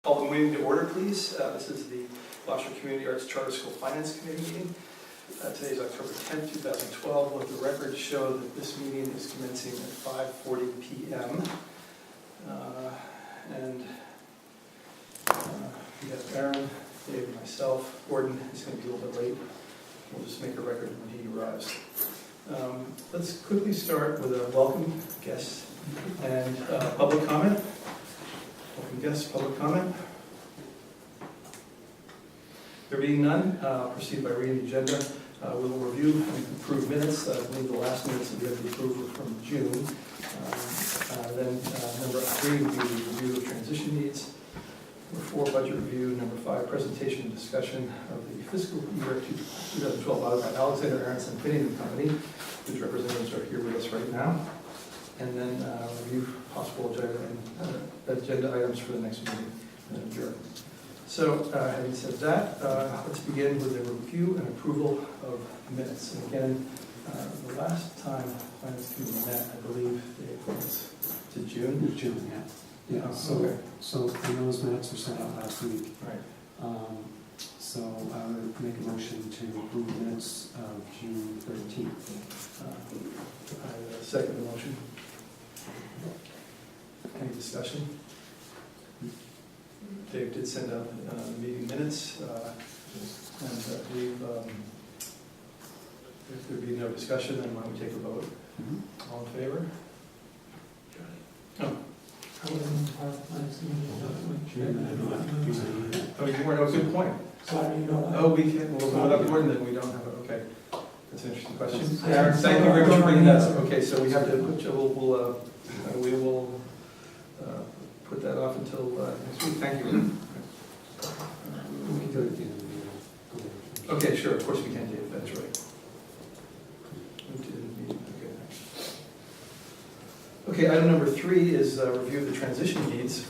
Call the meeting to order, please. This is the Gloucester Community Arts Charter School Finance Committee meeting. Today is October 10th, 2012. Let the records show that this meeting is commencing at 5:40 p.m. We have Aaron, Dave, and myself. Gordon is going to be a little bit late. We'll just make a record when he arrives. Let's quickly start with a welcome guest and public comment. Welcome guests, public comment. There being none, proceed by reading the agenda. We will review and approve minutes. I believe the last minutes that we have to approve were from June. Then number 3 would be the review of transition needs. Number 4, budget review. Number 5, presentation and discussion of the fiscal year 2012 audit by Alexander Aronson Finning and Company, whose representatives are here with us right now. And then review possible agenda items for the next meeting and adjourn. So, having said that, let's begin with a review and approval of minutes. And again, the last time Finance Committee met, I believe, it was to June? June, yeah. Yeah, okay. So those minutes were sent out last week. Right. So I would make a motion to approve minutes of June 13th. I second the motion. Any discussion? Dave did send out the meeting minutes, and I believe if there be no discussion, then why don't we take a vote? Mm-hmm. All in favor? Oh, you weren't. Oh, good point. Oh, we can't. We'll go without Gordon, then we don't have it. Okay, that's an interesting question. Aaron, thank you very much for bringing that up. Okay, so we have to put. We will put that off until next week. Thank you. We can do it at the end of the meeting. Okay, sure. Of course we can, Dave. That's right. Okay, item number 3 is review of the transition needs.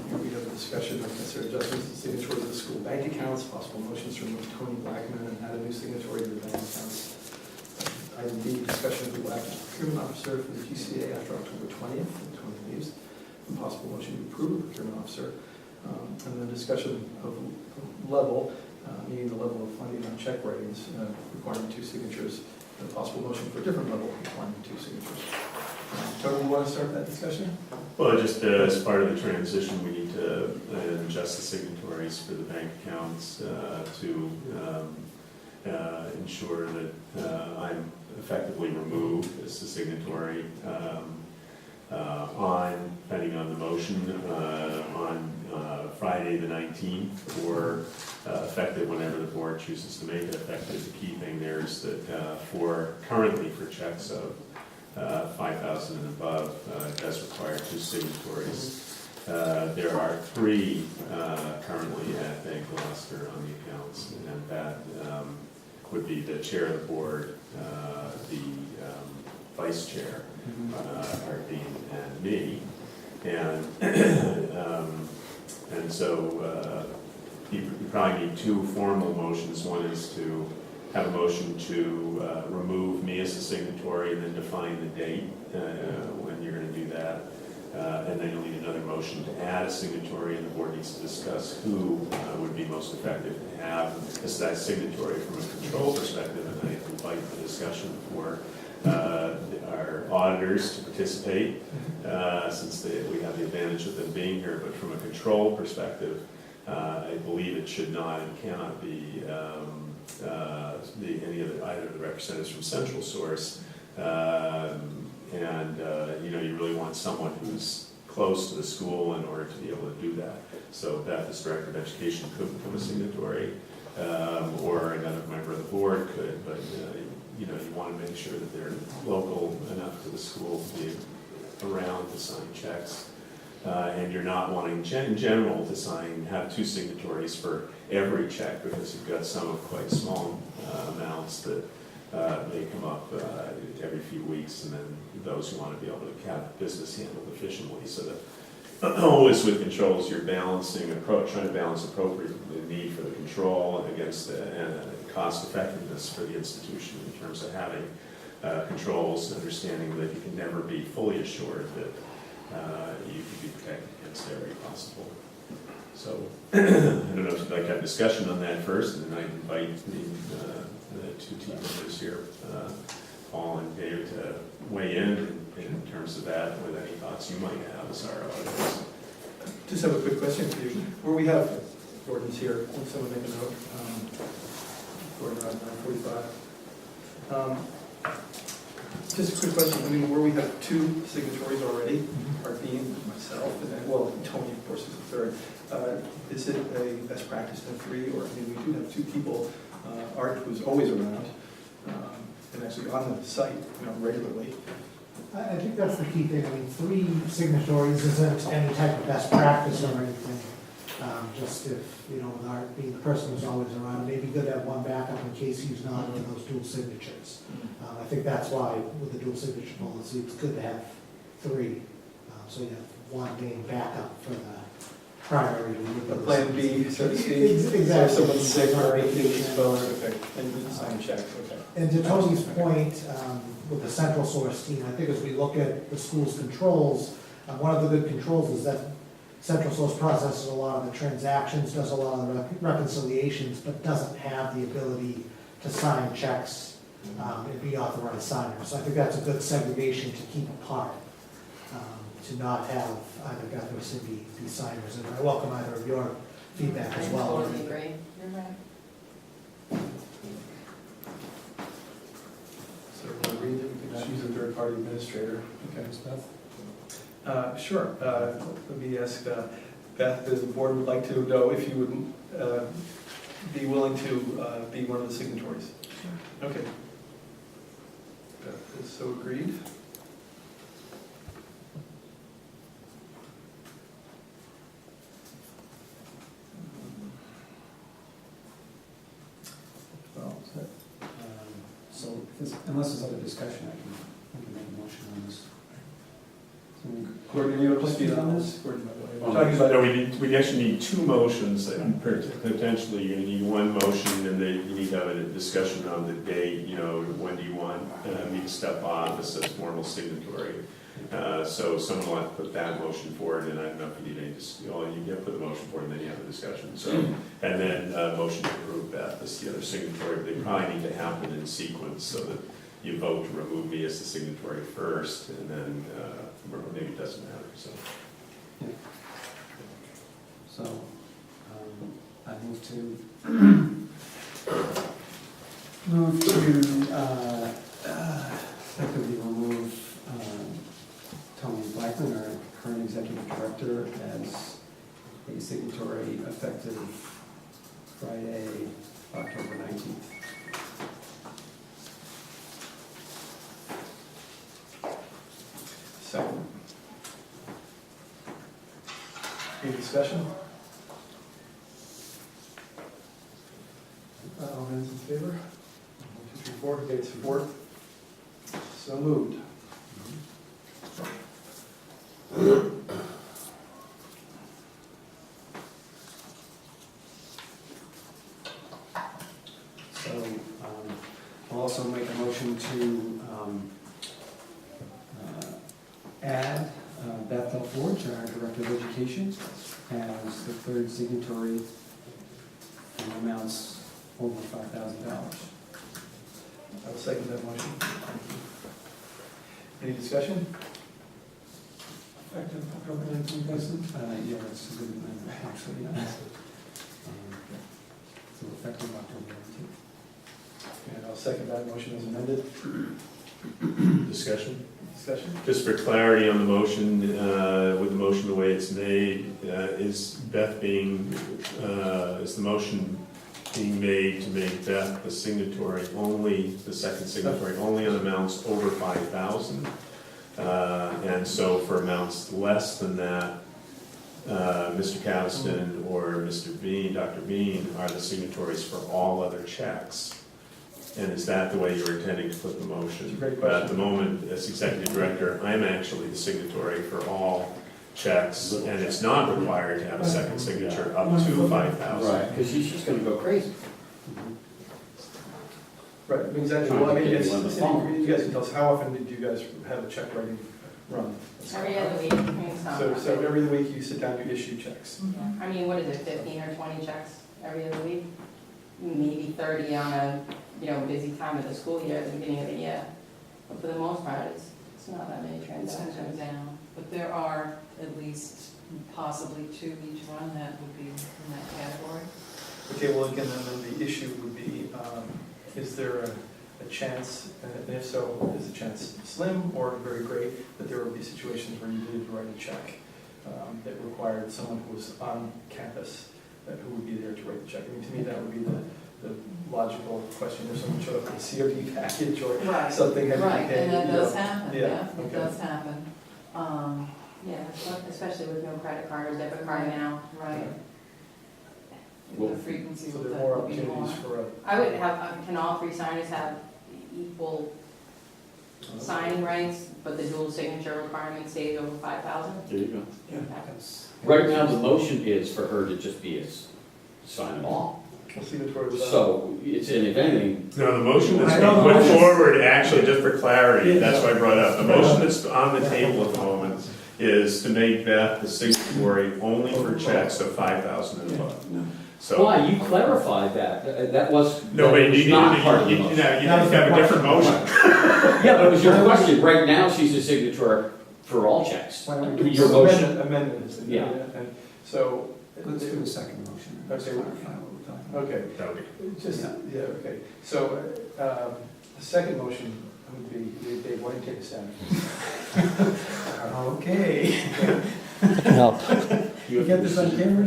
Here we have a discussion of consider adjustments to signatories of the school bank accounts, possible motions to remove Tony Blackman and add a new signatory to the bank accounts. Item B, discussion of who will act as procurement officer for the GCA after October 20th, when Tony leaves. And possible motion to approve the procurement officer. And then discussion of level, meaning the level of funding on check writings requiring 2 signatures. And a possible motion for a different level requiring 2 signatures. Tony, you want to start that discussion? Well, just as part of the transition, we need to adjust the signatories for the bank accounts to ensure that I'm effectively removed as the signatory depending on the motion, on Friday the 19th, or effective whenever the board chooses to make it effective. The key thing there is that currently for checks of 5,000 and above, it does require 2 signatories. There are 3 currently at Bank Gloucester on the accounts, and that would be the chair of the board, the vice chair, Art and me, and so you probably need 2 formal motions. One is to have a motion to remove me as a signatory and then define the date when you're going to do that. And then you'll need another motion to add a signatory, and the board needs to discuss who would be most effective to have as that signatory from a control perspective. And I invite the discussion for our auditors to participate, since we have the advantage of them being here. But from a control perspective, I believe it should not and cannot be either of the representatives from Central Source, you really want someone who's close to the school in order to be able to do that. So Beth, as Director of Education, could become a signatory, or another member of the board could, but you want to make sure that they're local enough to the school to be around to sign checks. And you're not wanting, in general, to have 2 signatories for every check, because you've got some of quite small amounts that may come up every few weeks, and then those who want to be able to have business handled efficiently. So that always with controls, you're trying to balance appropriate the need for the control against the cost effectiveness for the institution in terms of having controls, understanding that you can never be fully assured that you can be protected against every possible So, I don't know if you'd like to have discussion on that first, and then I invite the two team members here, Paul and David, to weigh in terms of that, with any thoughts you might have as our audience. Just have a quick question for you. Where we have Gordon's here, can someone make a note? Gordon around 9:45. Just a quick question, I mean, where we have two signatories already, Art Bean, myself, and then, well, Tony, of course, is the third. Is it a best practice to have three, or, I mean, we do have two people, Art, who's always around, and actually on the site, regularly. I think that's the key thing. I mean, 3 signatories isn't any type of best practice or anything. Just if, with Art being the person who's always around, maybe good to have one backup in case he's not in those dual signatures. I think that's why with the dual signature policy, it's good to have 3. So you have one main backup for the priority. The plan B, so to speak. Exactly. So if someone's sick or vacation, okay, and you sign checks, okay. And to Tony's point, with the central source team, I think as we look at the school's controls, one of the good controls is that central source processes a lot of the transactions, does a lot of the reconciliations, but doesn't have the ability to sign checks and be authorized signers. So I think that's a good segregation to keep apart, to not have either Beth or Cindy be signers. And I welcome either of your feedback as well. I totally agree. You're right. So we'll read it, we can choose a third-party administrator. Okay, Ms. Beth? Sure. Let me ask Beth, the board would like to know if you would be willing to be one of the signatories. Sure. Okay. Beth is so agreed. Well, So unless there's other discussion, I can make a motion on this. So Gordon, you have to speak on this? Gordon, Well, talking about no, we actually need 2 motions, and potentially you're gonna need 1 motion, and then you need to have a discussion on the date, when do you want me to step off as a formal signatory. So someone will have to put that motion forward, and I don't know if you need any, you get put the motion forward, and then you have a discussion, so. And then motion to approve Beth as the other signatory, but they probably need to happen in sequence, so that you vote to remove me as the signatory first, and then, or maybe it doesn't matter, so. So, I move to effectively remove Tony Blackman, our current executive director, as a signatory effective Friday, October 19th. second. Any discussion? All hands in favor? 1, 2, 3, 4. Okay, it's 4th. So moved. So, I'll also make a motion to add Beth Forge, our Director of Education, as the 3rd signatory for amounts over $5,000. I will second that motion. Any discussion? Effective October 19th, President? Yeah, that's a good one, actually, yeah. So effective October 19th. And I'll second that motion as amended. Discussion? Discussion? Just for clarity on the motion, with the motion the way it's made, is Beth is the motion being made to make Beth the signatory only, the 2nd signatory, only on amounts over 5,000? And so for amounts less than that, Mr. Caviston or Mr. Bean, Dr. Bean, are the signatories for all other checks. And is that the way you're intending to put the motion? That's a great But question. at the moment, as executive director, I'm actually the signatory for all checks, and it's not required to have a 2nd signature up to 5,000. Right, because she's gonna go crazy. Right, exactly. Well, I mean, it's, you guys can tell us, how often did you guys have a check writing run? Every other week, I mean, it's not. So every week you sit down, you issue checks? I mean, what is it, 15 or 20 checks every other week? Maybe 30 on a, busy time of the school year, at the beginning of the year. But for the most part, it's not that many It's gonna come transactions. down, but there are at least possibly 2 each run that would be in that category. Okay, well, again, then the issue would be, is there a chance, and if so, is the chance slim or very great, that there would be situations where you needed to write a check that required someone who was on campus, who would be there to write the check? I mean, to me, that would be the logical question, if someone showed up with a COD package or something had to be Right, paid. and that you does know. happen, Yeah, yeah, it okay. does happen. Yeah, especially with no credit card or debit card now. Right. Well, The frequency So of there are that more would be more. opportunities for a. I would have, can all 3 signers have equal signing rights, but the dual signature requirement stays over 5,000? There you go. That's- Right now, the motion is for her to just be a sign them all. Signatory without. So it's, and if anything, No, the motion that's I know being the put motion. forward, actually, just for clarity, that's why I brought it up. The motion that's on the table at the moment is to make Beth the signatory only for checks of 5,000 and above. So, why, you clarified that, that was, no, that but was you not part of the need motion. to have a different motion. Yeah, but it was your question, right now, she's a signatory for all checks. Why don't we do Your the motion, Amendment is. Yeah. And so. Let's do the second motion. Okay. Clarify what we're talking about. Okay, That would be- just, yeah, okay. So, the second motion would be, Dave, why don't you take a stab? Okay. I can help. You get this on camera?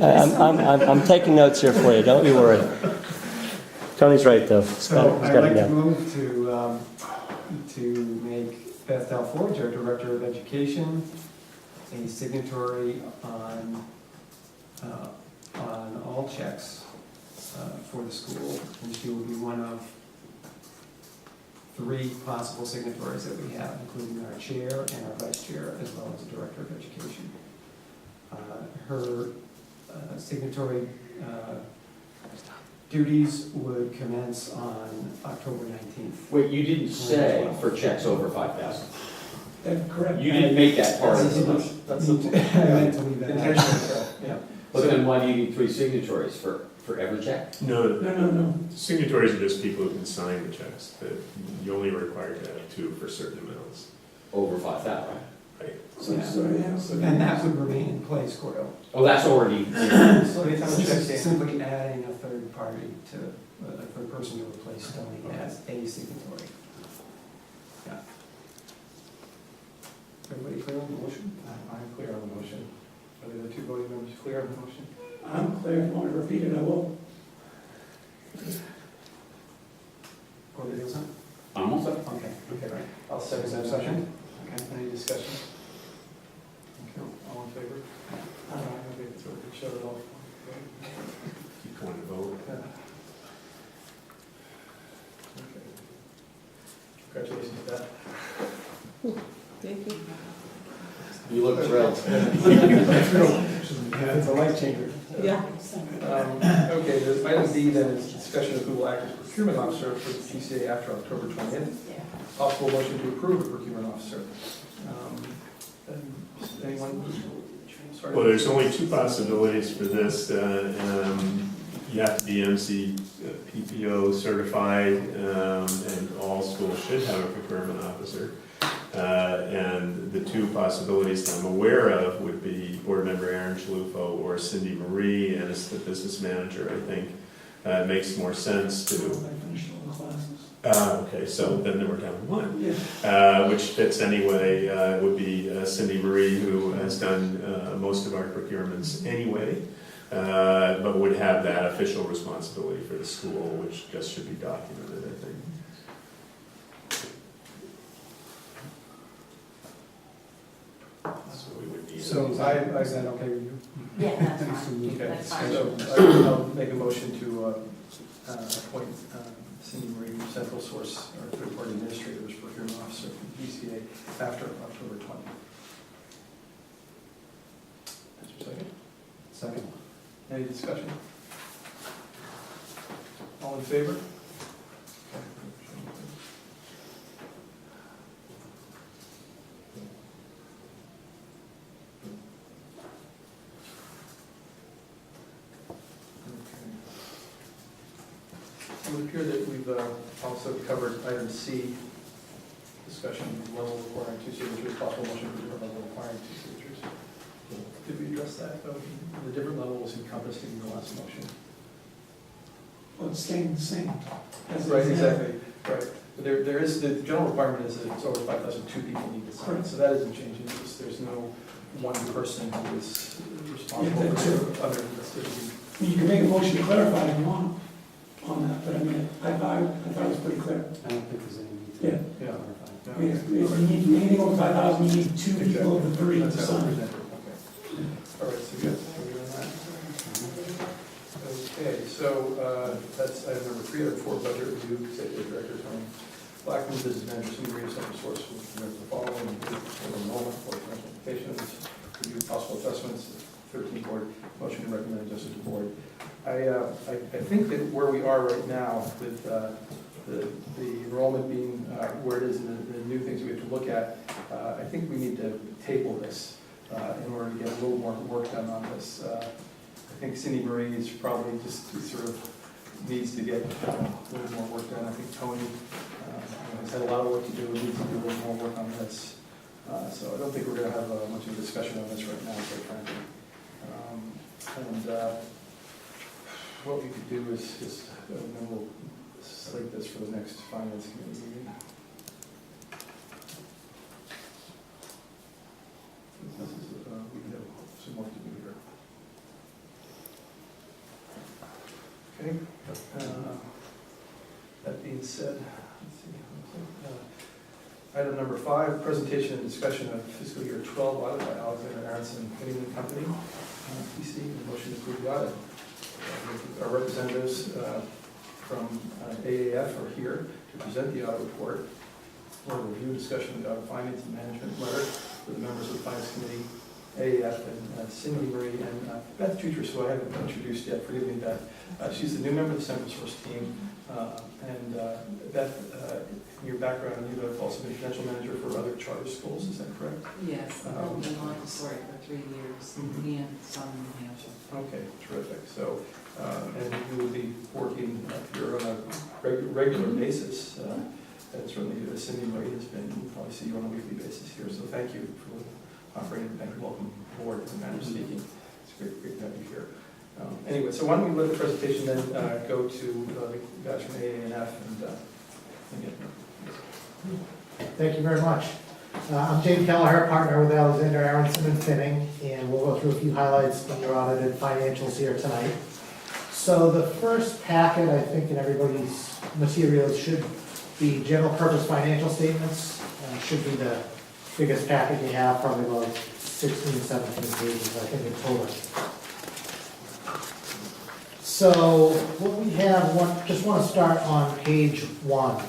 I'm taking notes here for you, don't you worry. Tony's right, though. He's So got I'd it like to down. move to make Beth Delforge, our Director of Education, a signatory on all checks for the school. And she will be one of 3 possible signatories that we have, including our chair and our vice chair, as well as the Director of Education. Her signatory duties would commence on October 19th. wait, you didn't say for checks over 5,000. Correct. You didn't make that part of the motion. That's I the. meant to leave that out. Intentional, yeah. But then why do you need 3 signatories for every check? No. Signatories are just people who can sign the checks, that you only require to have 2 for certain amounts. Over 5,000, right? Yeah. And that would remain in place, Cordell. Oh, that's already, So anytime a check came. Simply adding a third party to, a third person to replace Tony as a signatory. Yeah. Everybody clear on the motion? I'm clear on the motion. Are the other 2 voting members clear on the motion? I'm clear, if you want to repeat it, I will. Corey Nielsen? I'm also, Okay, okay, right. I'll second that Second? motion. Okay. Any discussion? Okay, all in favor? Okay, so we can shut it off. Keep going to vote. Yeah. Okay. Congratulations, Beth. Thank you. you look thrilled. Yeah, it's a life changer. Yeah. Okay, there's item D, then is discussion of who will act as procurement officer for the GCA after October 20th. Yeah. Possible motion to approve the procurement officer. Anyone? Sorry. Well, there's only 2 possibilities for this. You have to be MC PPO certified, and all schools should have a procurement officer. And the 2 possibilities that I'm aware of would be board member Aaron Chalufo or Cindy Marie, and as the business manager, I think it makes more sense to. I finished all the classes. Okay, so then we're down to 1. Yeah. Which fits anyway, would be Cindy Marie, who has done most of our procurements anyway, but would have that official responsibility for the school, which just should be documented, I think. That's what we would need. So is that okay with you? Yeah, that's fine. Okay, That's fine. so I'll make a motion to appoint Cindy Marie, central source, or third-party administrator as procurement officer for GCA after October 20th. That's your second? Second. Any discussion? All in favor? It would appear that we've also covered item C, discussion of level requiring 2 signatures, possible motion for different level requiring 2 signatures. Did we address that? The different level was encompassed in the last motion. Well, it's staying the same. as it Right, is now. exactly, right. But there is, the general requirement is that it's over 5,000, 2 people need to sign, so that isn't changing. There's no one person who is responsible Yeah, for other decisions. I mean, you can make a motion to clarify if you want on that, but I mean, I thought it was pretty clear. I don't think there's any need to Yeah. Yeah. clarify. I mean, if you need anything over 5,000, you need 2 people of the 3 to That's how it's sign. presented, okay. All right, so good. So we're on that. Okay, so that's item number 3, item 4, budget review, executive director Tony Blackman, business manager, senior radio center source, will present the following: for enrollment, for transportations, review possible adjustments, 13 board, motion to recommend adjustment to board. I think that where we are right now with the enrollment being where it is and the new things we have to look at, I think we need to table this in order to get a little more work done on this. I think Cindy Marie is probably just sort of needs to get a little more work done. I think Tony has had a lot of work to do, needs to do a little more work on this. So I don't think we're going to have much of a discussion on this right now, quite frankly. What we could do is just, then we'll slate this for the next finance committee meeting. This is, we have some work to do here. Okay. That being said, let's see. Item number 5, presentation and discussion of fiscal year 12 audit by Alexander Aronson Finnegan Company, PC, and motion to approve the audit. Our representatives from AAF are here to present the audit report, or review discussion of the audit findings and management letter for the members of the finance committee, AAF, and Cindy Marie, and Beth Jutras, who I haven't introduced yet, forgive me, Beth. She's the new member of the Central Source team. And Beth, in your background, you have also been financial manager for other charter schools, is that correct? Yes, I've been in Montessori for 3 years, and some in New Hampshire. Okay, terrific. So, and you will be working here on a regular basis. And certainly Cindy Marie has been, we'll probably see you on a weekly basis here. So thank you for offering, and welcome aboard in the manner of speaking. It's great to have you here. Anyway, so why don't we let the presentation then go to the guys from AAF and get Thank you very much. I'm James Kelleher, partner with Alexander Aronson and Finning, and we'll go through a few highlights from your audited financials here tonight. So the first packet, I think, in everybody's materials should be general purpose financial statements. Should be the biggest packet you have, probably about 16, 17 pages, I think, in total. So what we have, just want to start on page 1,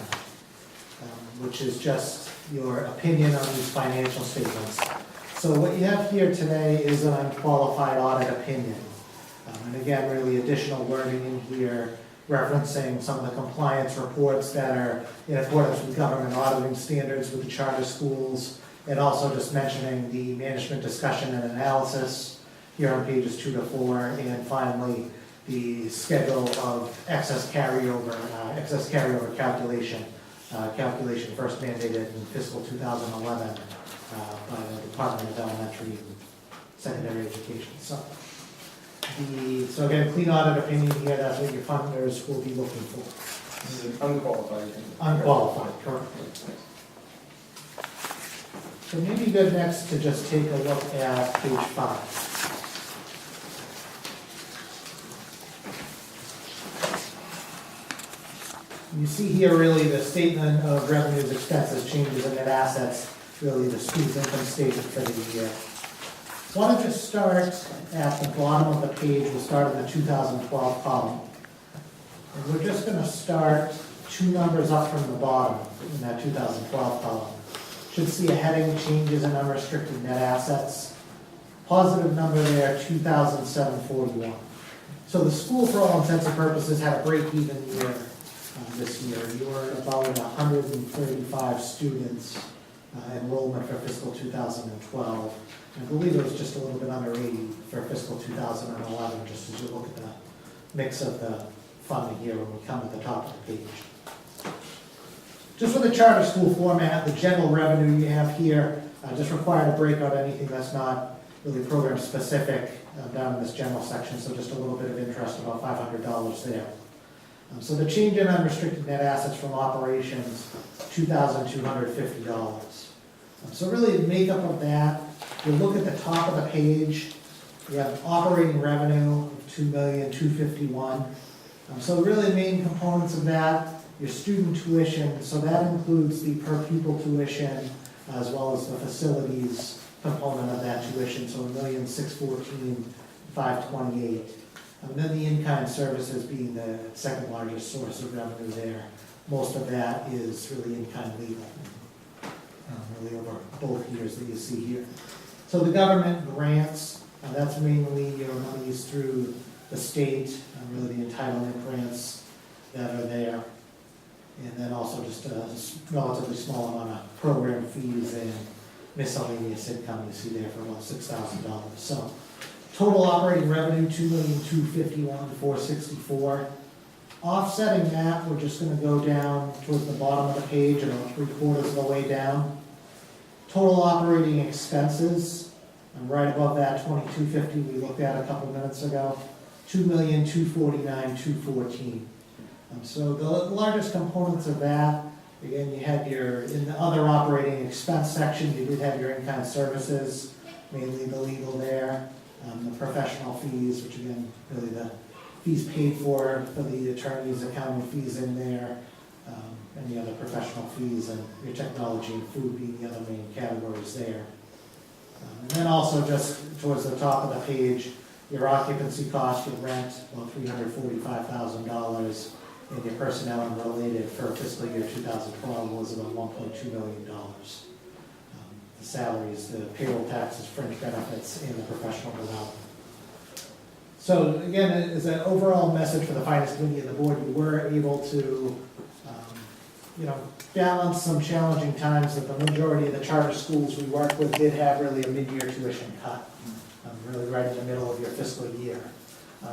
which is just your opinion on these financial statements. So what you have here today is an unqualified audit opinion. And again, really additional wording in here referencing some of the compliance reports that are in accordance with government auditing standards with the charter schools, and also just mentioning the management discussion and analysis here on pages 2 to 4, and finally the schedule of excess carryover calculation first mandated in fiscal 2011 by the Department of Elementary and Secondary Education. So again, clean audit opinion here, that's what your funders will be looking for. This is an unqualified opinion. Unqualified, correct. So maybe good next to just take a look at page 5. You see here really the statement of revenues, expenses, changes in net assets, really the school's income statement for the year. Why don't you start at the bottom of the page, we'll start in the 2012 column. And we're just going to start 2 numbers up from the bottom in that 2012 column. Should see a heading, changes in unrestricted net assets. Positive number there, 2,741. So the school, for all intents and purposes, had a break-even year this year. You were about 135 students enrollment for fiscal 2012. I believe it was just a little bit under 80 for fiscal 2011, just as you look at mix of the funding here when we come at the top of the page. Just for the charter school format, the general revenue you have here, just required to break out anything that's not really program specific down in this general section, so just a little bit of interest, about $500 there. So the change in unrestricted net assets from operations, $2,250. So really the makeup of that, you look at the top of the page, you have operating revenue of $2,251,000. So really the main components of that, your student tuition, so that includes the per pupil tuition as well as the facilities component of that tuition, so $1,614,528. And then the in-kind services being the second largest source of revenue there. Most of that is really in-kind legal, really over both years that you see here. So the government grants, that's mainly your monies through the state, really the entitlement grants that are there. And then also just a relatively small amount of program fees and miscellaneous income you see there for about $6,000. So total operating revenue, $2,251,464. Offsetting that, we're just going to go down towards the bottom of the page, about 3/4 of the way down. Total operating expenses, and right above that 2,250 we looked at a couple minutes ago, $2,249,214. So the largest components of that, again, you had in the other operating expense section, you did have your in-kind services, mainly the legal there, the professional fees, which again, really the fees paid for the attorneys, accounting fees in there, any other professional fees, and your technology and food being the other main categories there. And then also just towards the top of the page, your occupancy cost, your rent, about $345,000, and your personnel and related for fiscal year 2012 was about $1.2 million. The salaries, the payroll taxes, fringe benefits, and the professional development. So again, as an overall message for the Finance Committee and the board, we were able to balance some challenging times that the majority of the charter schools we work with did have really a mid-year tuition cut, really right in the middle of your fiscal year.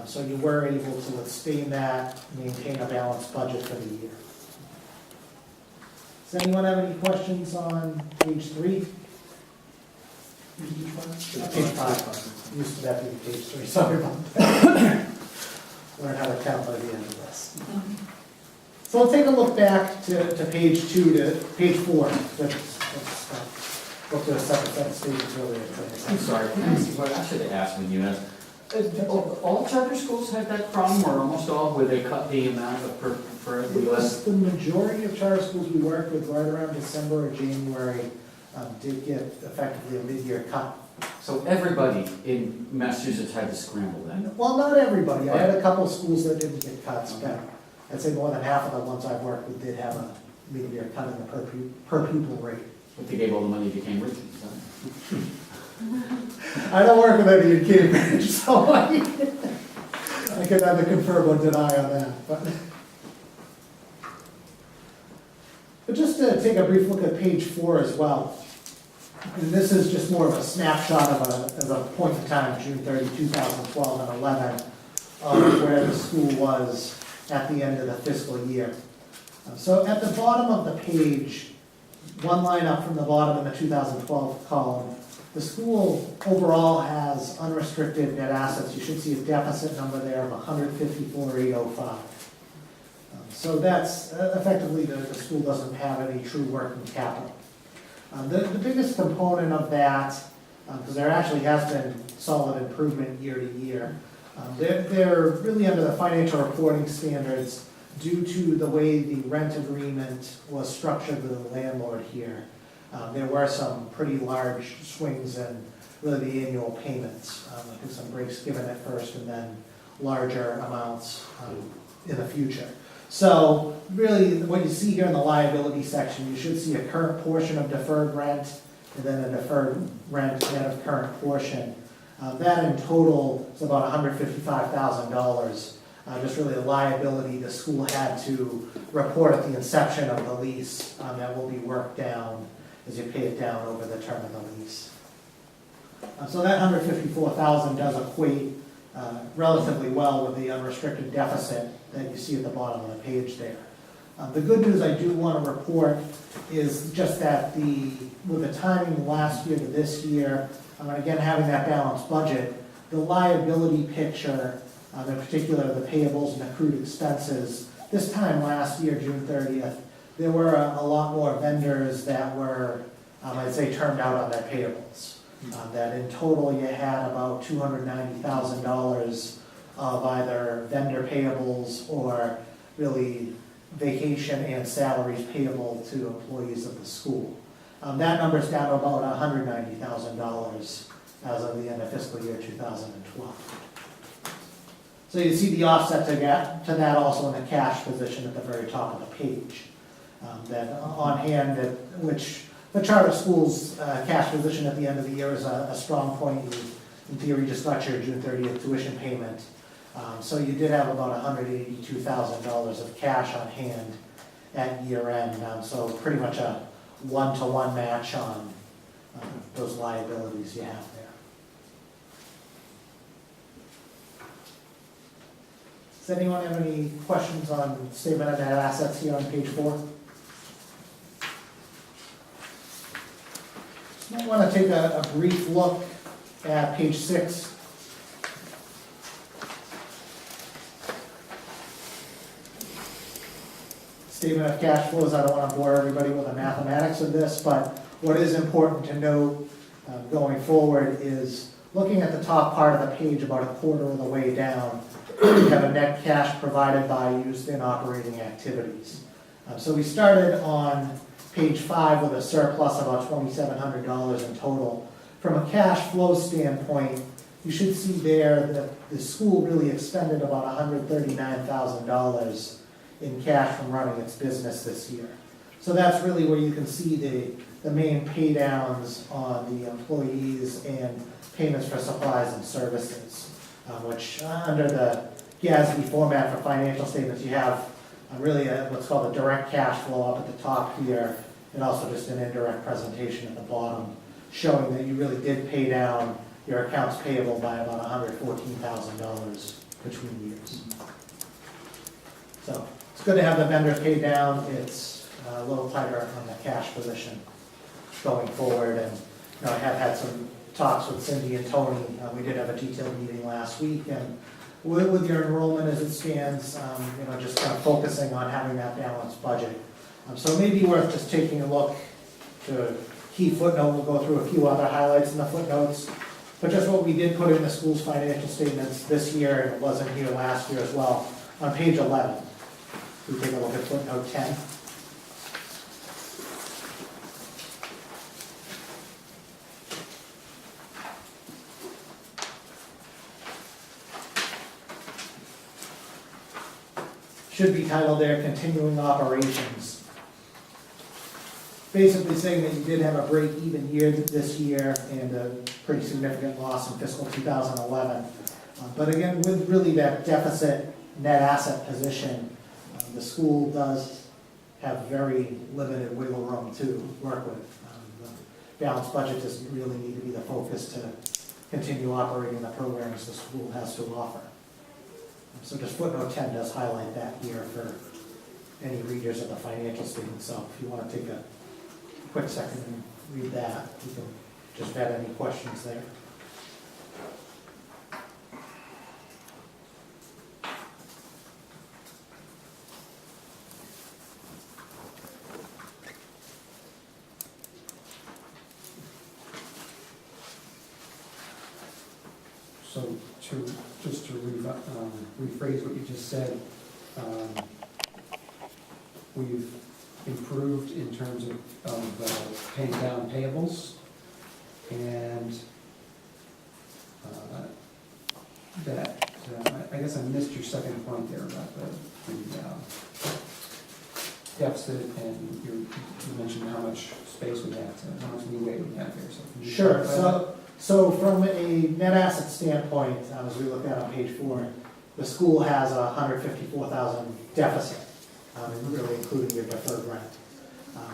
So you were able to withstand that, maintain a balanced budget for the year. Does anyone have any questions on page 3? Page 5. Used to that being page 3, sorry about that. Learn how to count by the end of this. So we'll take a look back to page 2 to page 4. Let's look at a separate set of stages earlier. I'm sorry, can I ask you what I should have asked when you asked? All charter schools have that problem, or almost all, where they cut the amount of per It was the majority of charter schools we worked with right around December or January did get effectively a mid-year cut. So everybody in Massachusetts had to scramble then? Well, not everybody. I had a couple of schools that didn't get cuts, but I'd say more than half of the ones I've worked with did have a mid-year cut in the per pupil rate. But they gave all the money to Cambridge, so. I don't work with any in Cambridge, so I can neither confirm or deny on that. But just to take a brief look at page 4 as well. And this is just more of a snapshot of a point in time, June 30, 2012 and 11, of where the school was at the end of the fiscal year. So at the bottom of the page, one line up from the bottom in the 2012 column, the school overall has unrestricted net assets. You should see a deficit number there of $154,805. So that's effectively the school doesn't have any true working capital. The biggest component of that, because there actually has been solid improvement year to year, they're really under the financial reporting standards due to the way the rent agreement was structured with the landlord here. There were some pretty large swings in really the annual payments. I think some breaks given at first and then larger amounts in the future. So really what you see here in the liability section, you should see a current portion of deferred rent and then a deferred rent net of current portion. That in total is about $155,000. Just really a liability the school had to report at the inception of the lease that will be worked down as you pay it down over the term of the lease. So that $154,000 does equate relatively well with the unrestricted deficit that you see at the bottom of the page there. The good news I do want to report is just that with the timing last year to this year, and again having that balanced budget, the liability picture, in particular the payables and accrued expenses, this time last year, June 30th, there were a lot more vendors that were, I'd say, termed out on their payables. That in total you had about $290,000 of either vendor payables or really vacation and salaries payable to employees of the school. That number's down to about $190,000 as of the end of fiscal year 2012. So you see the offset to that also in the cash position at the very top of the page. That on hand, which the charter school's cash position at the end of the year is a strong point. You, in theory, just got your June 30th tuition payment. So you did have about $182,000 of cash on hand at year end. So pretty much a one-to-one match on those liabilities you have there. Does anyone have any questions on statement of net assets here on page 4? I want to take a brief look at page 6. Statement of cash flows. I don't want to bore everybody with the mathematics of this, but what is important to note going forward is looking at the top part of the page about a quarter of the way down, we have a net cash provided by used in operating activities. So we started on page 5 with a surplus of about $2,700 in total. From a cash flow standpoint, you should see there that the school really expended about $139,000 in cash from running its business this year. So that's really where you can see the main pay downs on the employees and payments for supplies and services, which under the GASB format for financial statements, you have really what's called a direct cash flow up at the top here, and also just an indirect presentation at the bottom, showing that you really did pay down your accounts payable by about $114,000 between years. So it's good to have the vendors paid down. It's a little tighter on the cash position going forward. And I have had some talks with Cindy and Tony. We did have a detailed meeting last week, and with your enrollment as it stands, just kind of focusing on having that balanced budget. So it may be worth just taking a look to key footnote. We'll go through a few other highlights in the footnotes. But just what we did put in the school's financial statements this year, and it wasn't here last year as well, on page 11. We take a look at footnote 10. Should be titled there, Continuing Operations. Basically saying that you did have a break-even year this year and a pretty significant loss in fiscal 2011. But again, with really that deficit net asset position, the school does have very limited wiggle room to work with. The balanced budget doesn't really need to be the focus to continue operating the programs the school has to offer. So just footnote 10 does highlight that here for any readers of the financial statement. So if you want to take a quick second and read that, you can just vet any questions there. So just to rephrase what you just said, we've improved in terms of paying down payables, and that, I guess I missed your second point there about the deficit, and you mentioned how much space we have, how much leeway we have there. So can you Sure. talk about that? So from a net asset standpoint, as we look at on page 4, the school has a $154,000 deficit, really including your deferred rent.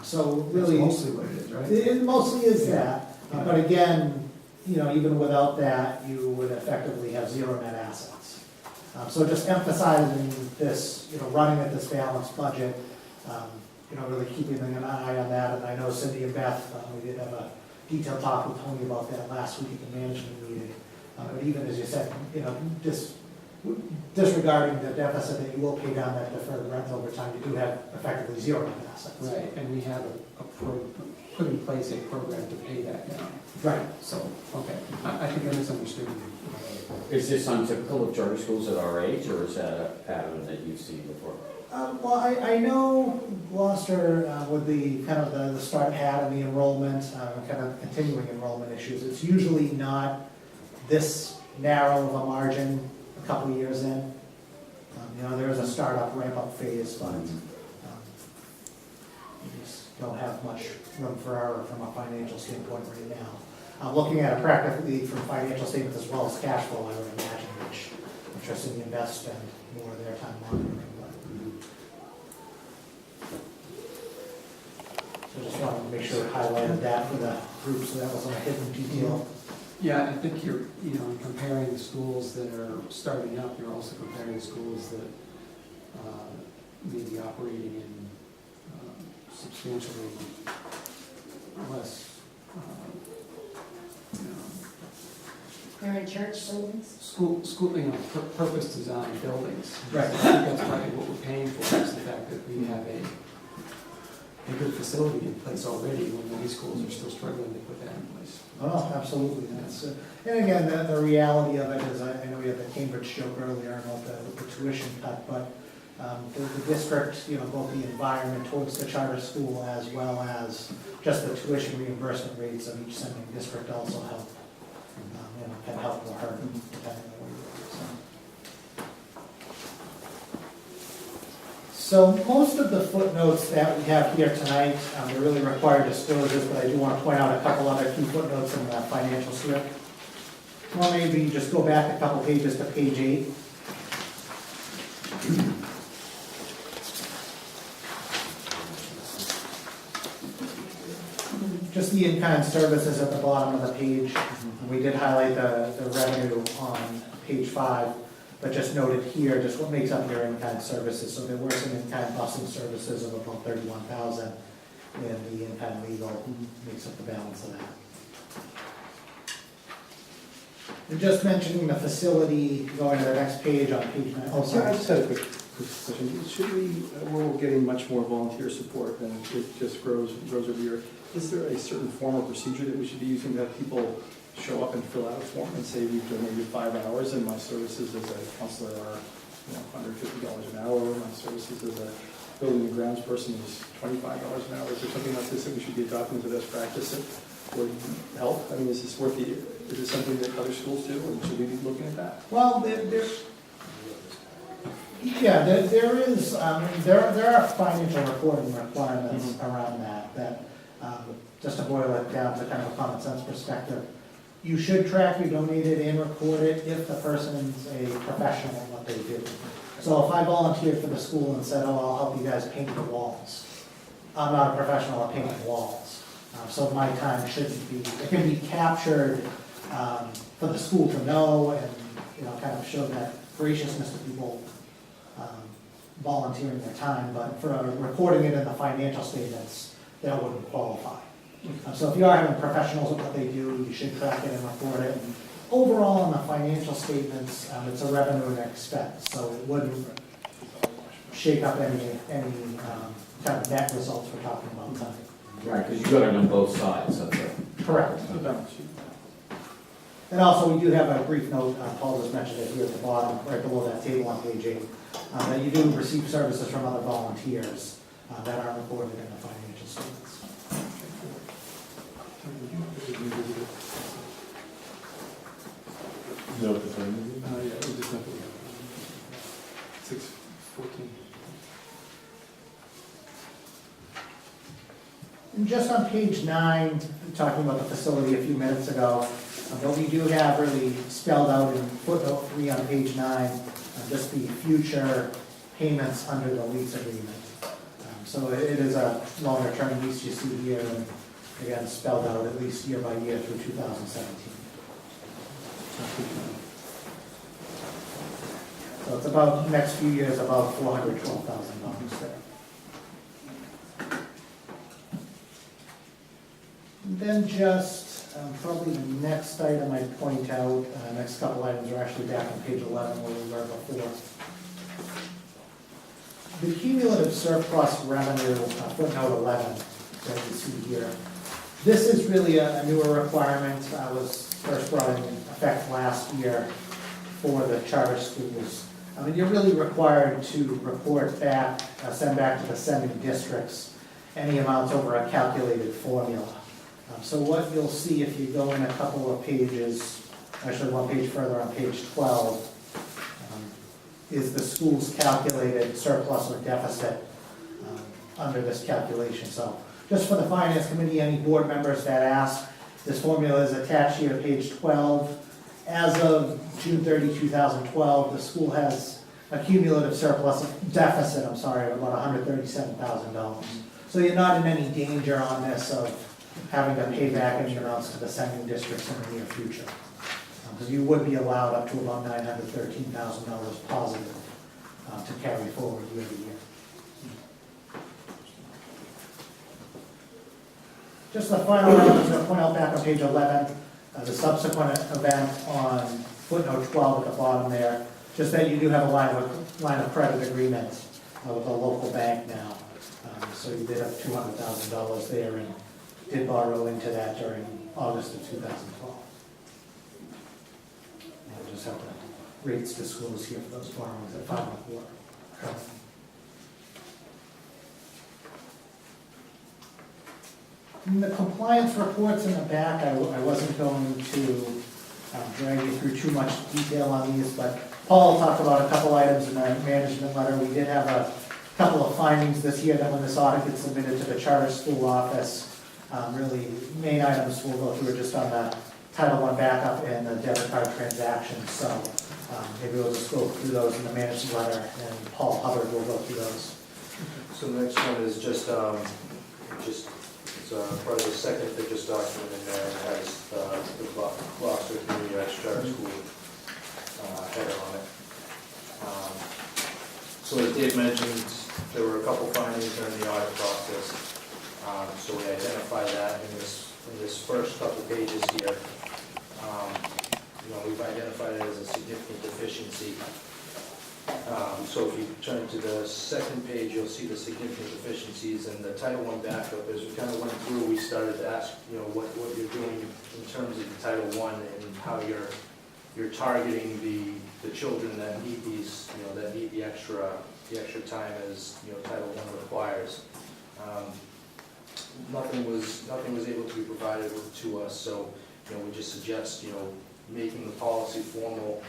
So really, That's mostly what it is, right? it mostly is that. But again, even without that, you would effectively have zero net assets. So just emphasizing this, running at this balanced budget, really keeping an eye on that. And I know Cindy and Beth, we did have a detailed talk with Tony about that last week at the management meeting. But even as you said, disregarding the deficit that you will pay down that deferred rent over time, you do have effectively zero net assets. Right, and we have put in place a program to pay that down. Right. So, okay, I think I misunderstood you. Is this untypical of charter schools at our age, or is that a pattern that you've seen before? Well, I know Gloucester, with the kind of the start had and the enrollment, kind of continuing enrollment issues, it's usually not this narrow of a margin a couple of years in. There is a startup ramp-up phase, but we just don't have much room for error from a financial standpoint right now. Looking at it practically from financial statements as well as cash flow, I would imagine, which interestingly invest spend more of their time monitoring. So just wanted to make sure I highlighted that for the group, so that wasn't a hidden detail. Yeah, I think you're, comparing the schools that are starting up, you're also comparing schools that may be operating in substantially less, They're in church buildings? school, purpose designed buildings. Right. I think that's probably what we're paying for, is the fact that we have a good facility in place already, when many schools are still struggling to put that in place. Oh, absolutely, that's, and again, the reality of it is, I know we had the Cambridge joke earlier about the tuition cut, but the district, both the environment towards the charter school as well as just the tuition reimbursement rates of each sending district also help, can help or hurt, depending on where you are, so. So most of the footnotes that we have here tonight, they're really required disclosures, but I do want to point out a couple other key footnotes in the financial script. Well, maybe just go back a couple pages to page 8. Just the in-kind services at the bottom of the page. We did highlight the revenue on page 5. But just noted here, just what makes up your in-kind services. So there were some in-kind busing services of about $31,000, and the in-kind legal makes up the balance of that. And just mentioning the facility, going to the next page on page 9. Oh, I sorry. just had a quick question. Should we, we're getting much more volunteer support and it just grows over the year. Is there a certain form or procedure that we should be using to have people show up and fill out a form and say we've donated 5 hours and my services as a counselor are $150 an hour, my services as a building and grounds person is $25 an hour? Is there something like this that we should be adopting as a best practice that would help? I mean, is this something that other schools do, or should we be looking at that? Well, there is, there are financial reporting requirements around that, just to boil it down to kind of a common sense perspective. You should track your donated and record it if the person's a professional at what they do. So if I volunteered for the school and said, I'll help you guys paint the walls, I'm not a professional at painting walls. So my time shouldn't be, it can be captured for the school to know and, kind of show that graciousness to people volunteering their time, but for recording it in the financial statements, that wouldn't qualify. So if you are having professionals at what they do, you should track it and record it. And overall, in the financial statements, it's a revenue and expense, so it wouldn't shake up any kind of net results we're talking about tonight. Right, because you got it on both sides, that's it. Correct. And also, we do have a brief note, Paul just mentioned it here at the bottom, right below that table on page 8, that you do receive services from other volunteers that are recorded in the financial statements. No, the time Yeah, we just have to, 6:14. And just on page 9, talking about the facility a few minutes ago, but we do have really spelled out in footnote 3 on page 9, just the future payments under the lease agreement. So it is a longer term lease you see here, and again, spelled out at least year by year through 2017. So it's about, next few years, about $412,000 there. And then just, probably the next item I'd point out, next couple items are actually back on page 11 where we were before. The cumulative surplus revenue, footnote 11, that you see here. This is really a newer requirement, was first brought in effect last year for the charter schools. I mean, you're really required to report back, send back to the sending districts any amounts over a calculated formula. So what you'll see if you go in a couple of pages, actually one page further on page 12, is the school's calculated surplus or deficit under this calculation. So just for the Finance Committee, any board members that ask, this formula is attached here to page 12. As of June 30, 2012, the school has a cumulative surplus, deficit, of about $137,000. So you're not in any danger on this of having to pay back any amounts to the sending districts in the near future. Because you would be allowed up to about $913,000 positive to carry forward year to year. Just the final item, I'm going to point out back on page 11, the subsequent event on footnote 12 at the bottom there, just that you do have a line of credit agreement with a local bank now. So you did have $200,000 there and did borrow into that during August of 2012. I'll just have the rates to schools here for those borrowings at 5.25. In the compliance reports in the back, I wasn't going to drag you through too much detail on these, but Paul talked about a couple items in the management letter. We did have a couple of findings this year that when this audit gets submitted to the charter school office, really main items we'll go through are just on the Title I backup and the debit card transactions. So maybe we'll just go through those in the management letter, and Paul Hubbard will go through those. So the next one is just it's part of the second thickest document in there. It has the Gloucester Community Charter School header on it. So as Dave mentioned, there were a couple findings during the audit process. So we identified that in this first couple pages here. We've identified it as a significant deficiency. So if you turn to the second page, you'll see the significant deficiencies in the Title I backup. As we kind of went through, we started to ask, what you're doing in terms of the Title I and how you're targeting the children that need these, that need the extra time as Title I requires. Nothing was able to be provided to us, so we just suggest making the policy formal,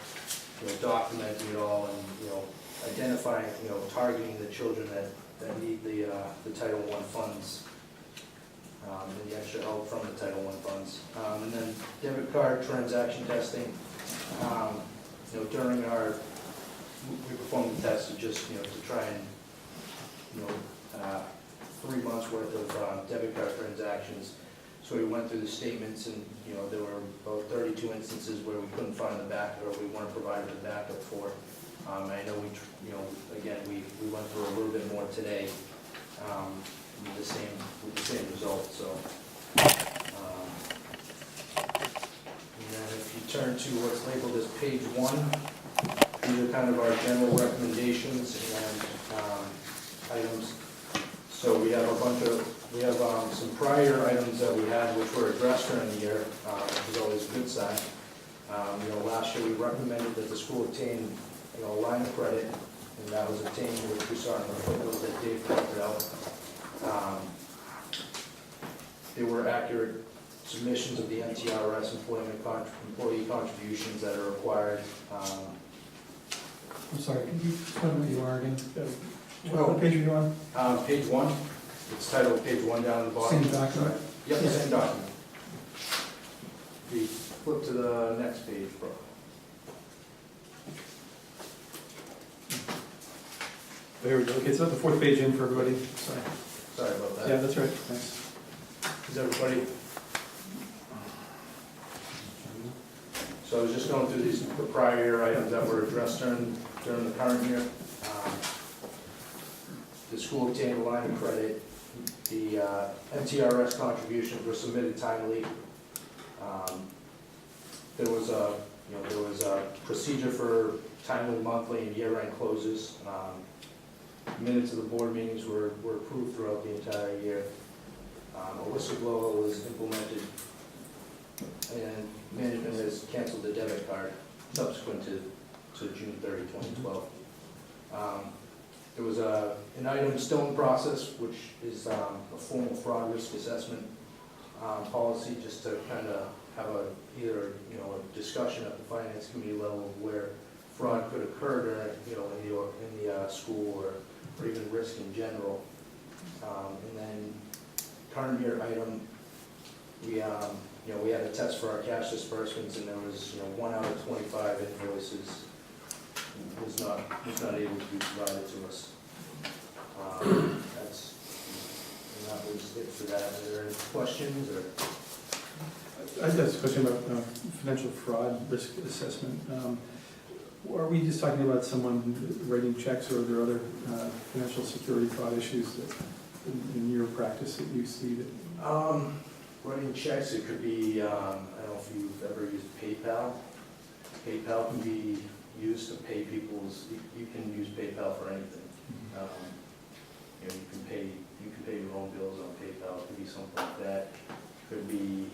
documenting it all, and identifying, targeting the children that need the Title I funds, and the extra help from the Title I funds. And then debit card transaction testing. During we performed the test to just to try and 3 months worth of debit card transactions. So we went through the statements, and there were about 32 instances where we couldn't find the backup, or we weren't provided the backup for. I know we went through a little bit more today with the same result. So, and then if you turn to what's labeled as page 1, these are kind of our general recommendations and items. So we have some prior items that we had which were addressed during the year, which is always a good sign. Last year we recommended that the school obtain a line of credit, and that was obtained, which we saw in the footnote that Dave pointed out. There were accurate submissions of the NTRS employee contributions that are required. I'm sorry, can you explain what you are again? What page are you on? Page 1. It's titled page 1 down at the bottom. Same document? Yep, same document. If you flip to the next page, bro. There we go. Okay, so the fourth page in for everybody. Sorry. Sorry about that. Yeah, that's right. Thanks. Is everybody? So I was just going through the prior year items that were addressed during the current year. The school obtained a line of credit, the MTRS contributions were submitted timely. There was a procedure for timely monthly and year-end closes. Minutes of the board meetings were approved throughout the entire year. A whistleblower was implemented, and management has canceled the debit card subsequent to June 30, 2012. There was an item still in process, which is a formal fraud risk assessment policy, just to kind of have either a discussion at the finance committee level where fraud could occur during, in the school or even risk in general. And then current year item, we had a test for our cash disbursements, and there was 1 out of 25 invoices was not able to be provided to us. And that was it for that. Are there any questions or? I just have a question about financial fraud risk assessment. Are we just talking about someone writing checks, or are there other financial security fraud issues that in your practice that you see that? Writing checks, it could be, I don't know if you've ever used PayPal. PayPal can be used to pay people's, you can use PayPal for anything. You can pay your own bills on PayPal. It could be something like that. It could be,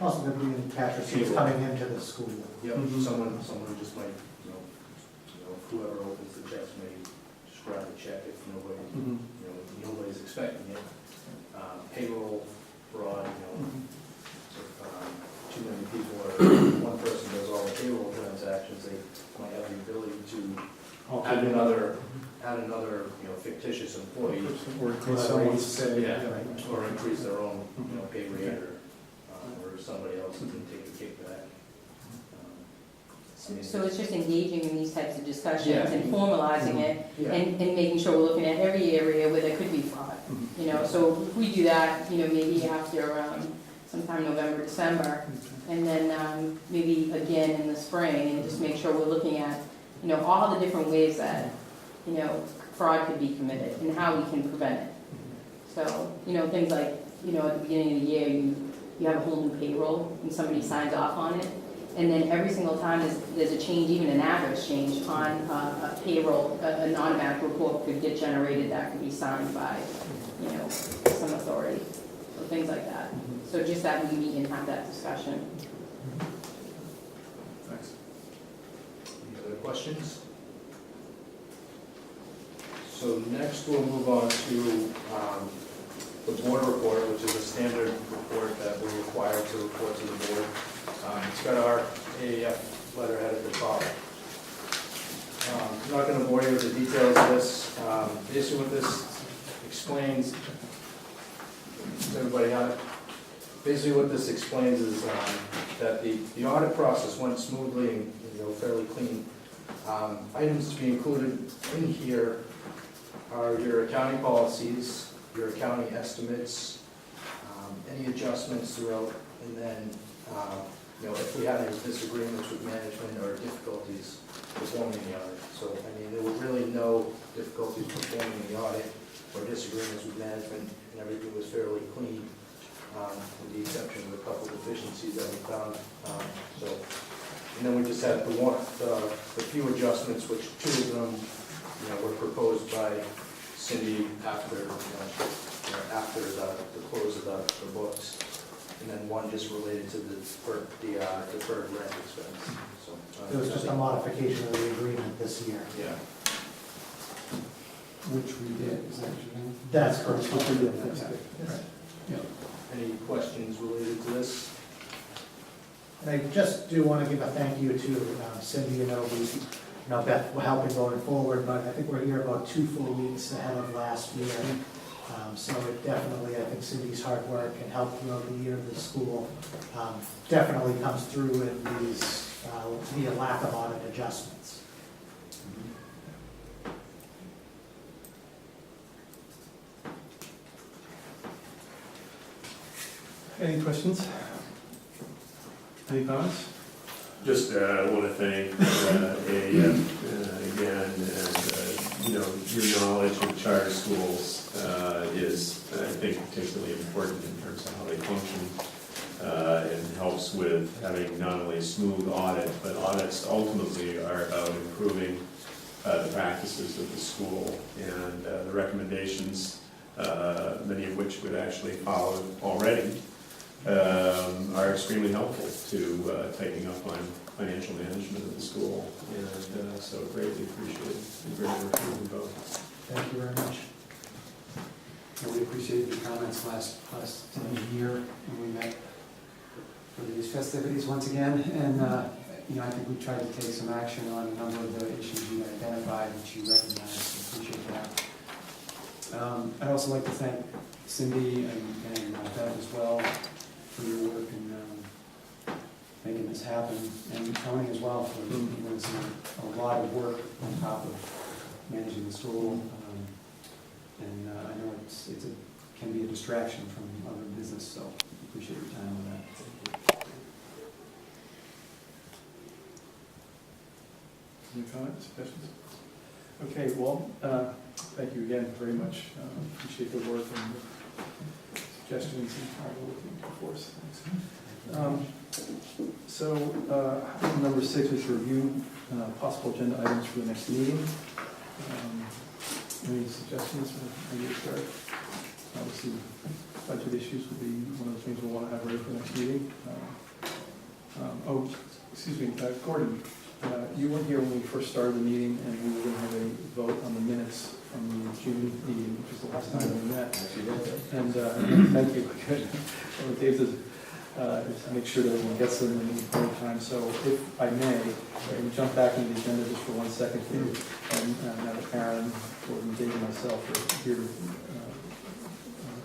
Also, there being cash receipts coming into the school. someone just might, whoever opens the checks may just grab the check if nobody, nobody's expecting it. Payroll fraud, if too many people or one person does all the payroll transactions, they might have the ability to add another fictitious employee. Or increase someone's pay. Or increase their own, pay rate, or somebody else can take a kickback. So it's just engaging in these types of discussions Yeah. and formalizing it, Yeah. and making sure we're looking at every area where there could be fraud. So if we do that, maybe after sometime November, December, and then maybe again in the spring, and just make sure we're looking at, all the different ways that, fraud could be committed and how we can prevent it. So, things like, at the beginning of the year, you have a whole new payroll and somebody signs off on it. And then every single time there's a change, even an address change on a payroll, an automatic report could get generated that could be signed by, some authority, so things like that. So just that we meet and have that discussion. Thanks. Any other questions? So next we'll move on to the board report, which is a standard report that we're required to report to the board. It's got our AAF letterhead at the top. I'm not going to bore you with the details of this. Basically what this explains, does everybody have it? Basically what this explains is that the audit process went smoothly and fairly clean. Items to be included in here are your accounting policies, your accounting estimates, any adjustments throughout, and then if we had any disagreements with management or difficulties performing the audit. So, there were really no difficulties performing the audit or disagreements with management, and everything was fairly clean, with the exception of a couple of deficiencies that we found. And then we just had the few adjustments, which two of them, were proposed by Cindy after, after the close of the books. And then one just related to the deferred rent expense. So It was just a modification of the agreement this year. Yeah. Which we did, is that what you're saying? That's correct. Yeah. Any questions related to this? And I just do want to give a thank you to Cindy and Obi, Beth, for helping going forward, but I think we're here about 2 full weeks ahead of last year. So it definitely, I think Cindy's hard work and help throughout the year of the school definitely comes through in these, via lack of audit adjustments. Any questions? Any comments? Just want to thank AAF again, and your knowledge of charter schools is, I think, particularly important in terms of how they function, and helps with having not only a smooth audit, but audits ultimately are about improving the practices of the school, and the recommendations, many of which we've actually followed already, are extremely helpful to taking up on financial management of the school, and so greatly appreciated and greatly appreciated both. Thank you very much. And we appreciated your comments last year when we met for these festivities once again. And, I think we tried to take some action on a number of the issues you identified, which you recognized. So appreciate that. I'd also like to thank Cindy and Bev as well for your work in making this happen, and Tony as well for giving us a lot of work on top of managing the school. And I know it can be a distraction from other business, so appreciate your time on that. Any comments, questions? Okay, well, thank you again very much. Appreciate the work and the suggestions and how we're looking for us. Thanks. So, item number 6 is review possible agenda items for the next meeting. Any suggestions for maybe start? Obviously, budget issues will be one of the things we'll want to have ready for the next meeting. Excuse me, Gordon, you weren't here when we first started the meeting, and we were going to have a vote on the minutes from the June meeting, which was the last time we met. And thank you. Good. Well, Dave does make sure that everyone gets them in plenty of time. So if I may, jump back into the agenda just for 1 second here, and now that Aaron, Gordon, Dave, and myself are here.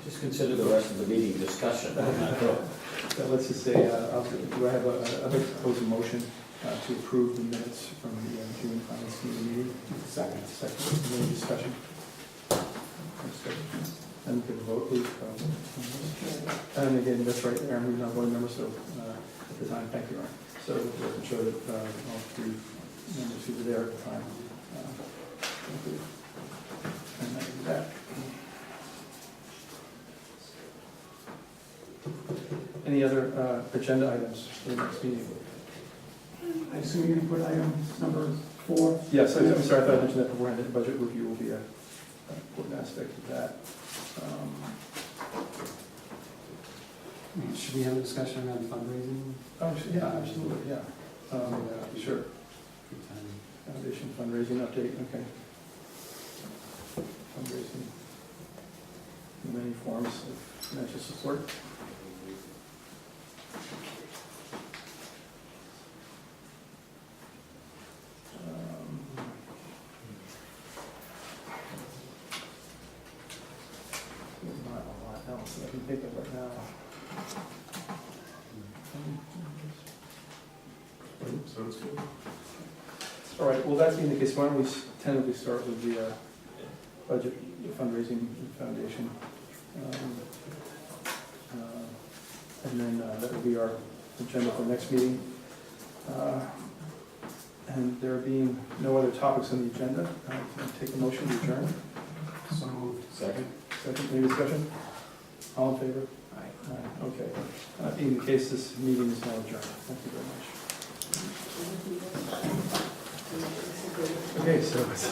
Just consider the rest of the meeting discussion on that vote. So let's just say, do I have I'd like to propose a motion to approve the minutes from the June Finance Committee meeting? Second. Any discussion? And we can vote, please. And again, that's right, Aaron, who's not a voting member, so at the time, thank you, Aaron. So we'll make sure that all 3 members who were there at the time. And that is that. Any other agenda items for the next meeting? I assume you're going to put item number 4? Yes, I'm sorry, I thought I mentioned that beforehand, that the budget review will be an important aspect of that. Should we have a discussion around fundraising? Yeah, absolutely, yeah. Sure. Good time. Foundation fundraising update, okay. Fundraising in many forms of financial support. Not a lot else that I can think of right now. Sounds good. All right, well, that being the case, why don't we tentatively start with the budget fundraising foundation. And then that will be our agenda for next meeting. And there being no other topics on the agenda, can I take a motion to adjourn? So moved. Second? Second, any discussion? All in favor? Aye. Aye, okay. Being the case, this meeting is now adjourned. Thank you very much. Okay, so it's